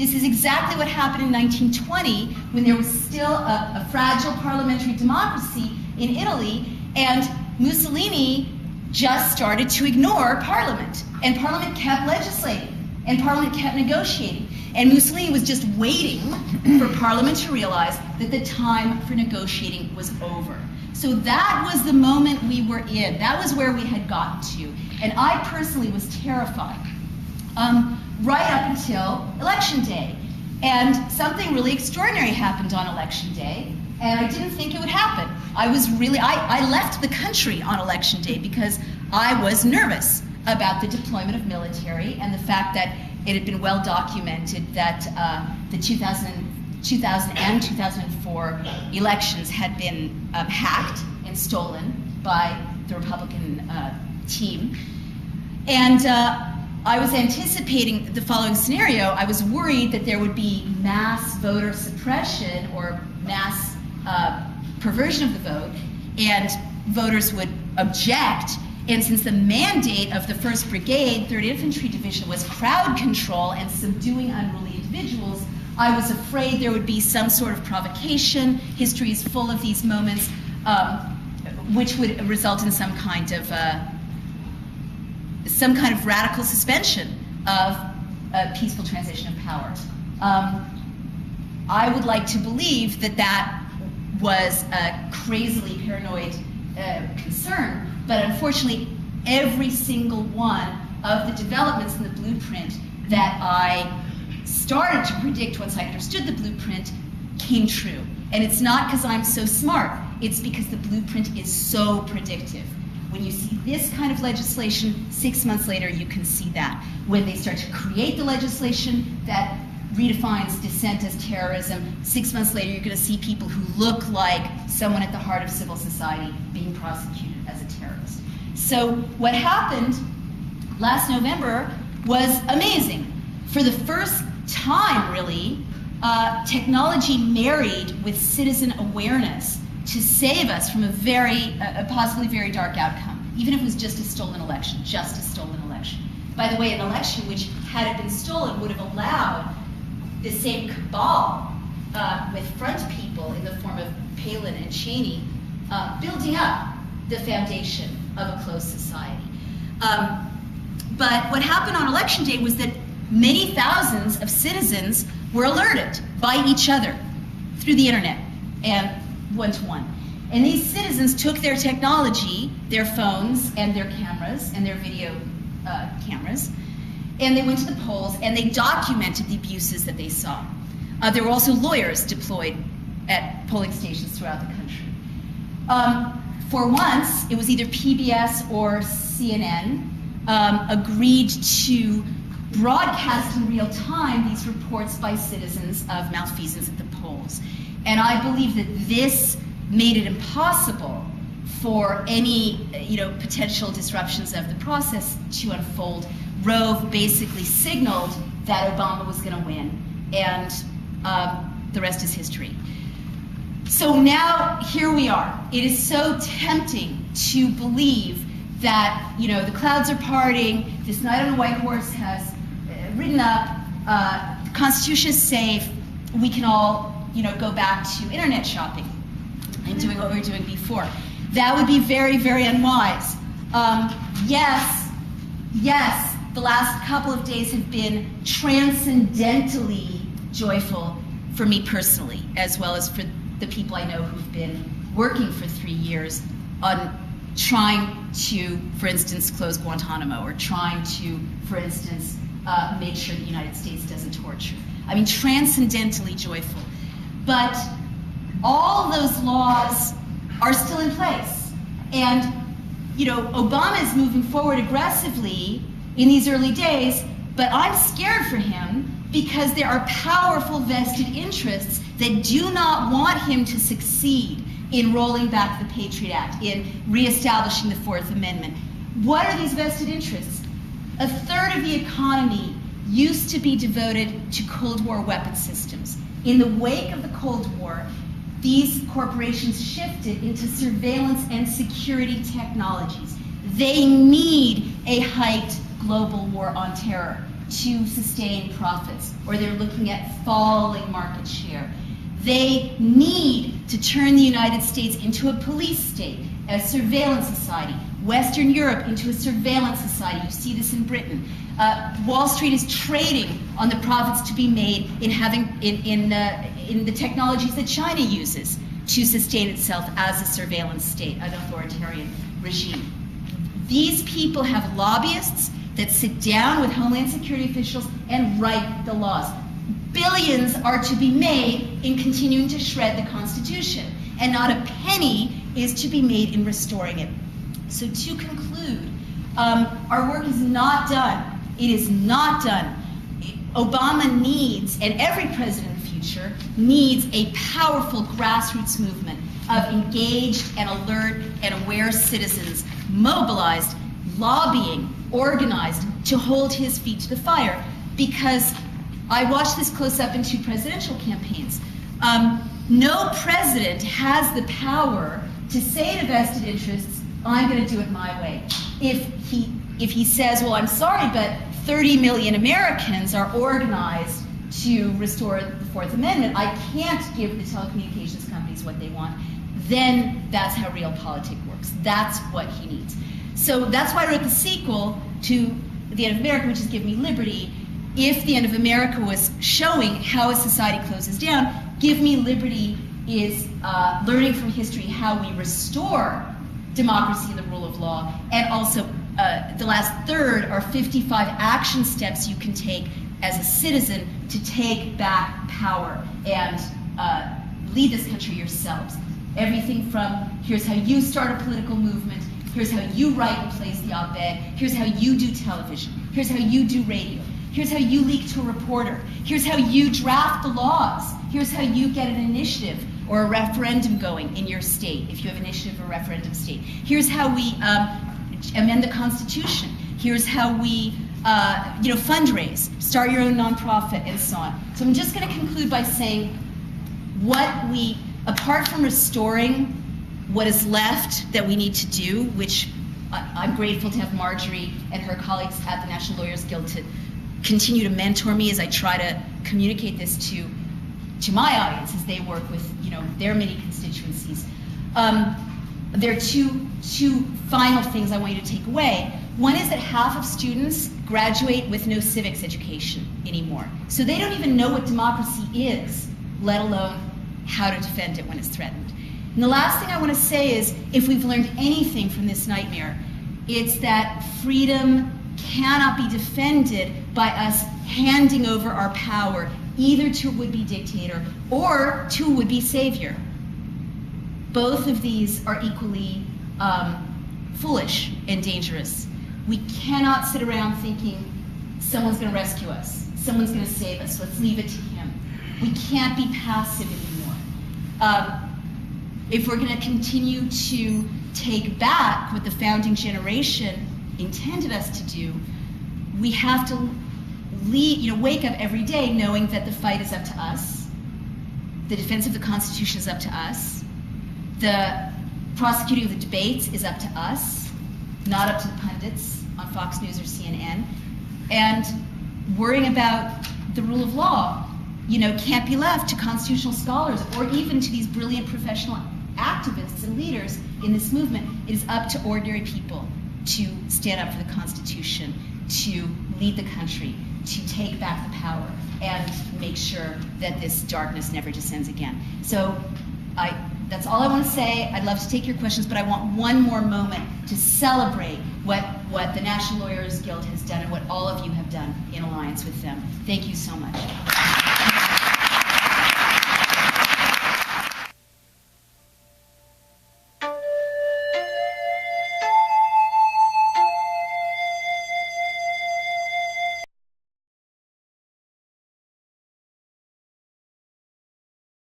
This is exactly what happened in 1920 when there was still a fragile parliamentary democracy in Italy, and Mussolini just started to ignore Parliament. And Parliament kept legislating, and Parliament kept negotiating. And Mussolini was just waiting for Parliament to realize that the time for negotiating was over. So that was the moment we were in. That was where we had gotten to. And I personally was terrified. Right up until Election Day. And something really extraordinary happened on Election Day, and I didn't think it would happen. I left the country on Election Day because I was nervous about the deployment of military and the fact that it had been well documented that the 2000 and 2004 elections had been hacked and stolen by the Republican team. And I was anticipating the following scenario. I was worried that there would be mass voter suppression or mass perversion of the vote, and voters would object. And since the mandate of the 1st Brigade, 3rd Infantry Division, was crowd control and subduing unruly individuals, I was afraid there would be some sort of provocation. History is full of these moments, which would result in some kind of radical suspension of a peaceful transition of power. I would like to believe that that was a crazily paranoid concern, but unfortunately, every single one of the developments in the blueprint that I started to predict once I understood the blueprint came true. And it's not because I'm so smart, it's because the blueprint is so predictive. When you see this kind of legislation, 6 months later, you can see that. When they start to create the legislation that redefines dissent as terrorism, 6 months later, you're going to see people who look like someone at the heart of civil society being prosecuted as a terrorist. So what happened last November was amazing. For the first time, really, technology married with citizen awareness to save us from a possibly very dark outcome, even if it was just a stolen election, By the way, an election which, had it been stolen, would have allowed the same cabal with front people in the form of Palin and Cheney building up the foundation of a closed society. But what happened on Election Day was that many thousands of citizens were alerted by each other through the internet and one-to-one. And these citizens took their technology, their phones and their cameras and their video cameras, and they went to the polls and they documented the abuses that they saw. There were also lawyers deployed at polling stations throughout the country. For once, it was either PBS or CNN agreed to broadcast in real time these reports by citizens of malfeasance at the polls. And I believe that this made it impossible for any potential disruptions of the process to unfold. Rove basically signaled that Obama was going to win, and the rest is history. So now here we are. It is so tempting to believe that the clouds are parting, this knight on a white horse has ridden up, the Constitution is safe, we can all go back to internet shopping and doing what we were doing before. That would be very, very unwise. Yes, the last couple of days have been transcendently joyful for me personally, as well as for the people I know who've been working for 3 years on trying to, for instance, close Guantanamo, or trying to, for instance, make sure the United States doesn't torture. I mean, transcendently joyful. But all those laws are still in place. And, Obama is moving forward aggressively in these early days, but I'm scared for him because there are powerful vested interests that do not want him to succeed in rolling back the Patriot Act, in reestablishing the Fourth Amendment. What are these vested interests? A third of the economy used to be devoted to Cold War weapon systems. In the wake of the Cold War, these corporations shifted into surveillance and security technologies. They need a hyped global war on terror to sustain profits, or they're looking at falling market share. They need to turn the United States into a police state, a surveillance society. Western Europe into a surveillance society. You see this in Britain. Wall Street is trading on the profits to be made in having in the technologies that China uses to sustain itself as a surveillance state, an authoritarian regime. These people have lobbyists that sit down with Homeland Security officials and write the laws. Billions are to be made in continuing to shred the Constitution, and not a penny is to be made in restoring it. So to conclude, our work is not done. It is not done. Obama needs, and every president in the future, needs a powerful grassroots movement of engaged and alert and aware citizens, mobilized, lobbying, organized to hold his feet to the fire. Because I watched this close up in 2 presidential campaigns. No president has the power to say to vested interests, I'm going to do it my way. If he says, well, I'm sorry, but 30 million Americans are organized to restore the Fourth Amendment, I can't give the telecommunications companies what they want, then that's how realpolitik works. That's what he needs. So that's why I wrote the sequel to The End of America, which is Give Me Liberty. If The End of America was showing how a society closes down, Give Me Liberty is learning from history how we restore democracy and the rule of law, and also the last third are 55 action steps you can take as a citizen to take back power and lead this country yourselves. Everything from here's how you start a political movement, here's how you write and place the op-ed, here's how you do television, here's how you do radio, here's how you leak to a reporter, here's how you draft the laws, here's how you get an initiative or a referendum going in your state, if you have an initiative or referendum state. Here's how we amend the Constitution. Here's how we fundraise, start your own nonprofit, and so on. So I'm just going to conclude by saying apart from restoring what is left that we need to do, which I'm grateful to have Marjorie and her colleagues at the National Lawyers Guild to continue to mentor me as I try to communicate this to my audience as they work with their many constituencies. There are two final things I want you to take away. One is that half of students graduate with no civics education anymore. So they don't even know what democracy is, let alone how to defend it when it's threatened. And the last thing I want to say is, if we've learned anything from this nightmare, it's that freedom cannot be defended by us handing over our power either to a would-be dictator or to a would-be savior. Both of these are equally foolish and dangerous. We cannot sit around thinking someone's going to rescue us, someone's going to save us, let's leave it to him. We can't be passive anymore. If we're going to continue to take back what the founding generation intended us to do, we have to wake up every day knowing that the fight is up to us, the defense of the Constitution is up to us, the prosecuting of the debates is up to us, not up to the pundits on Fox News or CNN, and worrying about the rule of law, can't be left to constitutional scholars or even to these brilliant professional activists and leaders in this movement. It is up to ordinary people to stand up for the Constitution, to lead the country, to take back the power, and make sure that this darkness never descends again. So that's all I want to say. I'd love to take your questions, but I want one more moment to celebrate what the National Lawyers Guild has done and what all of you have done in alliance with them. Thank you so much.